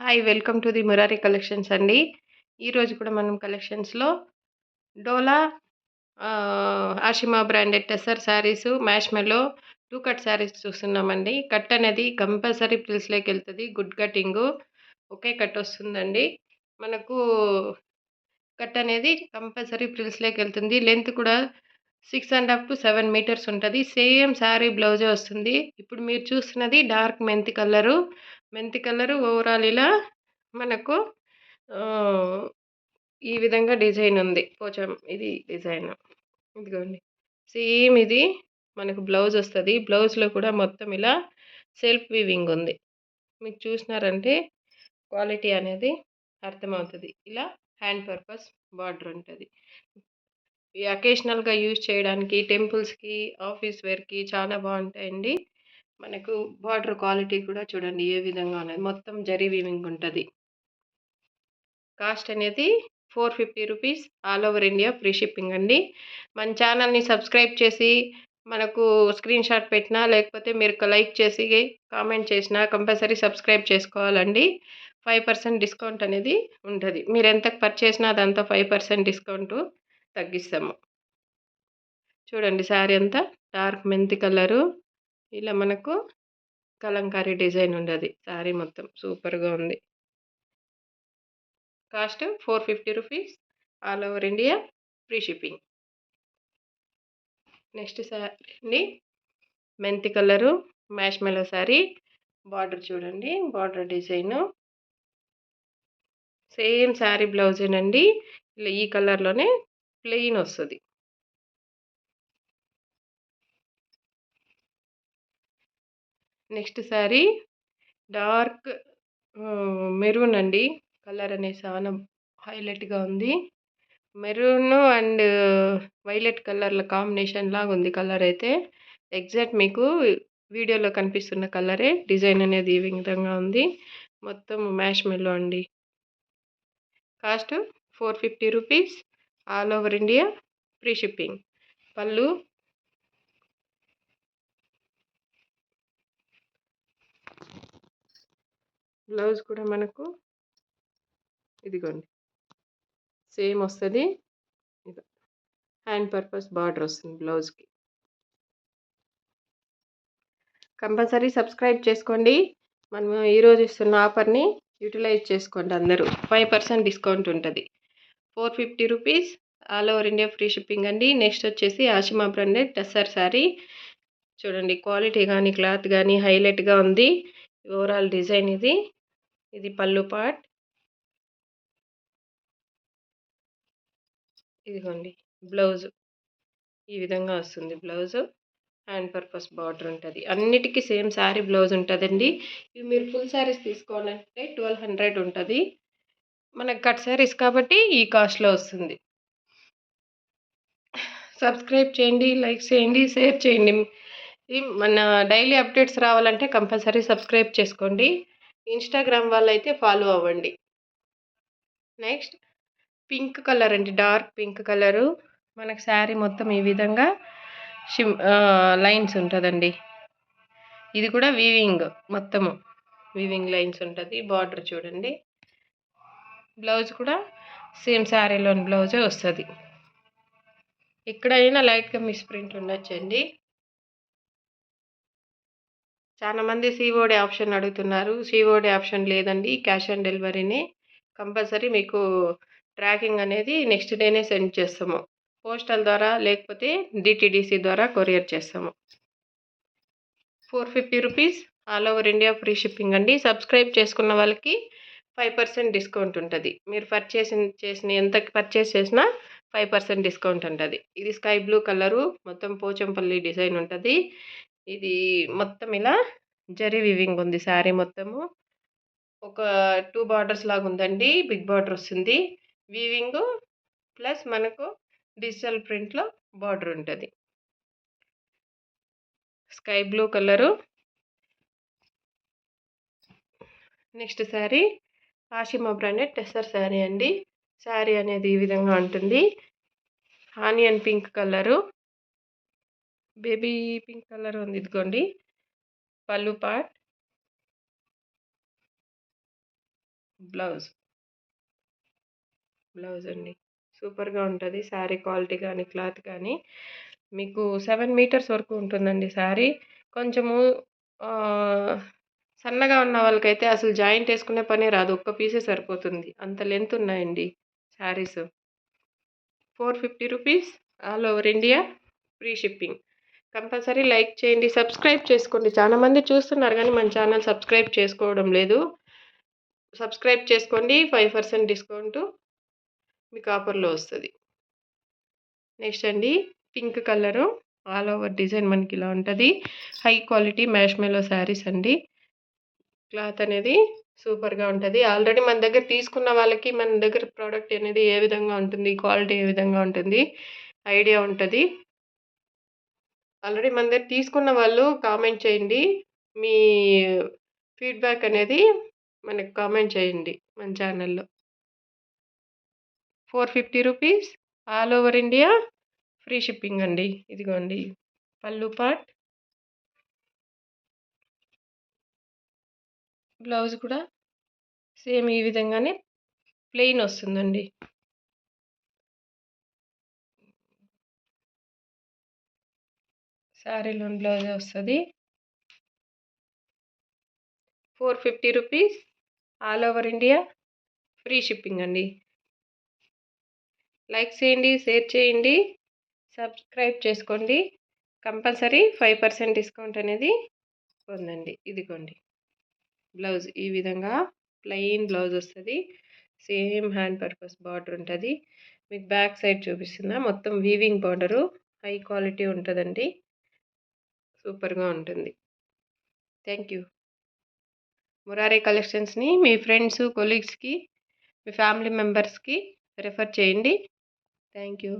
Hi! Welcome to the Murari collections అండి. ఈరోజు కూడా మనం కలెక్షన్స్‌లో Dola Ashima branded tussar sarees, marshmallow 2 cut sarees చూస్తున్నామండి. కట్ అనేది కంపల్సరీ ప్రిల్స్‌లోకెళ్తది. Good cutting. ఒకే కట్ వస్తుందండి. మనకు కట్ అనేది కంపల్సరీ ప్రిల్స్‌లోకెళ్తుంది. లెంత్ కూడా 6 ½ టు 7 మీటర్స్ ఉంటది. సేమ్ శారీ బ్లౌజే వస్తుంది. ఇప్పుడు మీరు చూస్తున్నది డార్క్ మెంతి కలరు. మెంతి కలరు ఓవరాల్ ఇలా మనకు ఆహ్, ఈ విధంగా డిజైన్ ఉంది. ఇది డిజైన్. ఇదిగోండి. సేమ్ ఇది మనకు బ్లౌజ్ వస్తది. బ్లౌజ్‌లో కూడా మొత్తం ఇలా సెల్ఫ్ వీవింగ్ ఉంది. మీకు చూసినారంటే క్వాలిటీ అనేది అర్థమవుతది. ఇలా హ్యాండ్ పర్పస్ బార్డర్ ఉంటది. ఈ అకేషనల్‌గా యూజ్ చేయడానికి టెంపుల్స్‌కి, ఆఫీస్ వేర్‌కి చాలా బావుంటాయండి. మనకు బార్డర్ క్వాలిటీ కూడా చూడండి ఏ విధంగా ఉన్నది. మొత్తం జరీ వీవింగ్ ఉంటది. కాస్ట్ అనేది రూ. 450 all over India free shipping అండి. మన ఛానల్‌ని సబ్స్క్రైబ్ చేసి మనకు స్క్రీన్ షాట్ పెట్టినా, లేకపోతే మీరు లైక్ చేసి, కామెంట్ చేసినా కంపల్సరీ సబ్స్క్రైబ్ చేసుకోవాలండి. 5% డిస్కౌంట్ అనేది ఉంటది. మీరెంతకు పర్చేసినా అదంతా 5% డిస్కౌంటు తగ్గిస్తాము. చూడండి శారీ అంతా డార్క్ మెంతి కలరు. ఇలా మనకు కలంకారీ డిజైన్ ఉండది. శారీ మొత్తం సూపర్‌గా ఉంది. కాస్ట్ రూ. 450 all over India free shipping. Next sari అండి మెంతి కలరు మ్యాష్ మెల్లో శారీ. బార్డర్ చూడండి. Border design. సేమ్ శారీ బ్లౌజేనండి. ఇలా ఈ కలర్‌లోనే ప్లెయిన్ వస్తది. నెక్స్ట్ శారీ డార్క్ మెరూన్ అండి. కలర్ అనేది చాలా హైలైట్‌గా ఉంది. మెరూన్ అండ్ వైలెట్ కలర్‌ల కాంబినేషన్ లాగుంది కలరైతే. ఎగ్జాక్ట్ మీకు వీడియోలో కనిపిస్తున్న కలరే. డిజైన్ అనేది ఈ విధంగా ఉంది. మొత్తం మ్యాష్ మెల్లో అండి. కాస్ట్ రూ. 450 all over India free shipping. పళ్ళు బ్లౌజ్ కూడా మనకు ఇదిగోండి. సేమ్ వస్తది. ఇగో హ్యాండ్ పర్పస్ బార్డర్ వస్తుంది బ్లౌజ్‌కి. కంపల్సరీ సబ్స్క్రైబ్ చేసుకోండి. మనము ఈరోజు ఇస్తున్న ఆఫర్‌ని యుటిలైజ్ చేసుకోండి అందరూ. 5% డిస్కౌంట్ ఉంటది. రూ. 450 all over India free shipping అండి. నెక్స్ట్ వచ్చేసి ఆషిమా బ్రాండెడ్ టస్సర్ శారీ. చూడండి క్వాలిటీ గానీ, క్లాత్ గానీ హైలైట్‌గా ఉంది. ఓవరాల్ డిజైన్ ఇది. ఇది పళ్ళు పార్ట్. ఇదిగోండి బ్లౌజ్. ఈ విధంగా వస్తుంది బ్లౌజు. హ్యాండ్ పర్పస్ బార్డర్ ఉంటది. అన్నిటికి సేమ్ శారీ బ్లౌజ్ ఉంటదండి. ఇవి మీరు ఫుల్ శారీస్ తీసుకోవాలంటే 1200 ఉంటది. మనకు కట్ శారీస్ కాబట్టి ఈ కాస్ట్‌లో వస్తుంది. సబ్స్క్రైబ్ చేయండి, లైక్ చేయండి, షేర్ చేయండి. మన డైలీ అప్డేట్స్ రావాలంటే కంపల్సరీ సబ్స్క్రైబ్ చేసుకోండి. ఇన్‌స్టాగ్రామ్ వాళ్ళైతే ఫాలో అవ్వండి. నెక్స్ట్ పింక్ కలర్ అండి. Dark pink colour. మనకు శారీ మొత్తం ఈ విధంగా లైన్స్ ఉంటదండి. ఇది కూడా వీవింగ్ మొత్తము. వీవింగ్ లైన్స్ ఉంటది. బార్డర్ చూడండి. బ్లౌజ్ కూడా సేమ్ శారీలోని బ్లౌజే వస్తది. ఎక్కడైనా లైట్‌గా మిస్‌ప్రింట్ ఉండొచ్చండి. చాలా మంది సీఓడీ ఆప్షన్ అడుగుతున్నారు. సీఓడీ ఆప్షన్ లేదండి. క్యాష్ ఆన్ డెలివరీనే. కంపల్సరీ మీకు ట్రాకింగ్ అనేది నెక్స్ట్ డేనే సెండ్ చేస్తాము. పోస్టల్ ద్వారా లేకపోతే డీటీడీసీ ద్వారా కొరియర్ చేస్తాము. రూ. 450 all over India free shipping అండి. సబ్స్క్రైబ్ చేసుకున్న వాళ్ళకి 5% డిస్కౌంట్ ఉంటది. మీరు చేసిన ఎంత పర్చేస్ చేసినా 5% డిస్కౌంట్ ఉంటది. ఇది స్కై బ్లూ కలరు. మొత్తం పోచంపల్లి డిజైన్ ఉంటది. ఇది మొత్తం ఇలా జరీ వీవింగ్ ఉంది శారీ మొత్తము. ఒక 2 బార్డర్స్ లాగా ఉందండి. బిగ్ బార్డర్ వస్తుంది. వీవింగు ప్లస్ మనకు డిజిటల్ ప్రింట్‌లో బార్డర్ ఉంటది. Sky blue colour. Next sari Ashima branded tussar sari అండి. శారీ అనేది ఈ విధంగా ఉంటుంది. Onion pink colour. Baby pink colour ఉంది ఇదిగోండి. పళ్ళు పార్ట్. బ్లౌజ్. బ్లౌజ్ అండి. సూపర్‌గా ఉంటది. శారీ క్వాలిటీ గానీ, క్లాత్ కానీ మీకు 7 మీటర్స్ వరకు ఉంటుందండి శారీ. కొంచెము ఆహ్, సన్నగా ఉన్న వాళ్ళకైతే అసలు జాయింట్ ఏసుకునే పనే రాదు. ఒక్క పీసే సరిపోతుంది. అంత లెంత్ ఉన్నాయండి saris. 450 rupees all over India free shipping. Compulsory like చేయండి. సబ్స్క్రైబ్ చేసుకోండి. చాలా మంది చూస్తున్నారు గానీ మన ఛానల్ సబ్స్క్రైబ్ చేసుకోవడం లేదు. సబ్స్క్రైబ్ చేసుకోండి. 5% డిస్కౌంటు మీకు ఆఫర్‌లో వస్తది. నెక్స్ట్ అండి pink colour all over design మనకిలా ఉంటది. హై క్వాలిటీ మ్యాష్‌మెల్లో శారీస్ అండి. క్లాత్ అనేది సూపర్‌గా ఉంటది. ఆల్రెడీ మన దగ్గర తీసుకున్న వాళ్ళకి మన దగ్గర ప్రొడక్ట్ అనేది ఏ విధంగా ఉంటుంది, క్వాలిటీ ఏ విధంగా ఉంటుంది ఐడియా ఉంటది. ఆల్రెడీ మన దగ్గర తీసుకున్న వాళ్ళు కామెంట్ చేయండి. మీ ఫీడ్‌బ్యాక్ అనేది మనకు కామెంట్ చేయండి మన ఛానల్‌లో. 450 rupees all over India free shipping అండి. ఇదిగోండి పల్లు పార్ట్. బ్లౌజ్ కూడా సేమ్ ఈ విధంగానే ప్లెయిన్ వస్తుందండి. శారీలోని బ్లౌజే వస్తది. 450 rupees all over India free shipping అండి. లైక్ చేయండి, షేర్ చేయండి, సబ్స్క్రైబ్ చేసుకోండి. కంపల్సరీ 5% డిస్కౌంట్ అనేది పొందండి. ఇదిగోండి బ్లౌజ్ ఈ విధంగా ప్లెయిన్ బ్లౌజ్ వస్తది. సేమ్ హ్యాండ్ పర్పస్ బార్డర్ ఉంటది. మీకు బ్యాక్ సైడ్ చూపిస్తున్నా. మొత్తం వీవింగ్ బార్డరు. హై క్వాలిటీ ఉంటదండి. సూపర్‌గా ఉంటుంది. Thank you. మురారి కలెక్షన్స్‌ని మీ ఫ్రెండ్స్, కొలీగ్స్‌కి, మీ ఫ్యామిలీ మెంబర్స్‌కి రెఫర్ చేయండి. Thank you.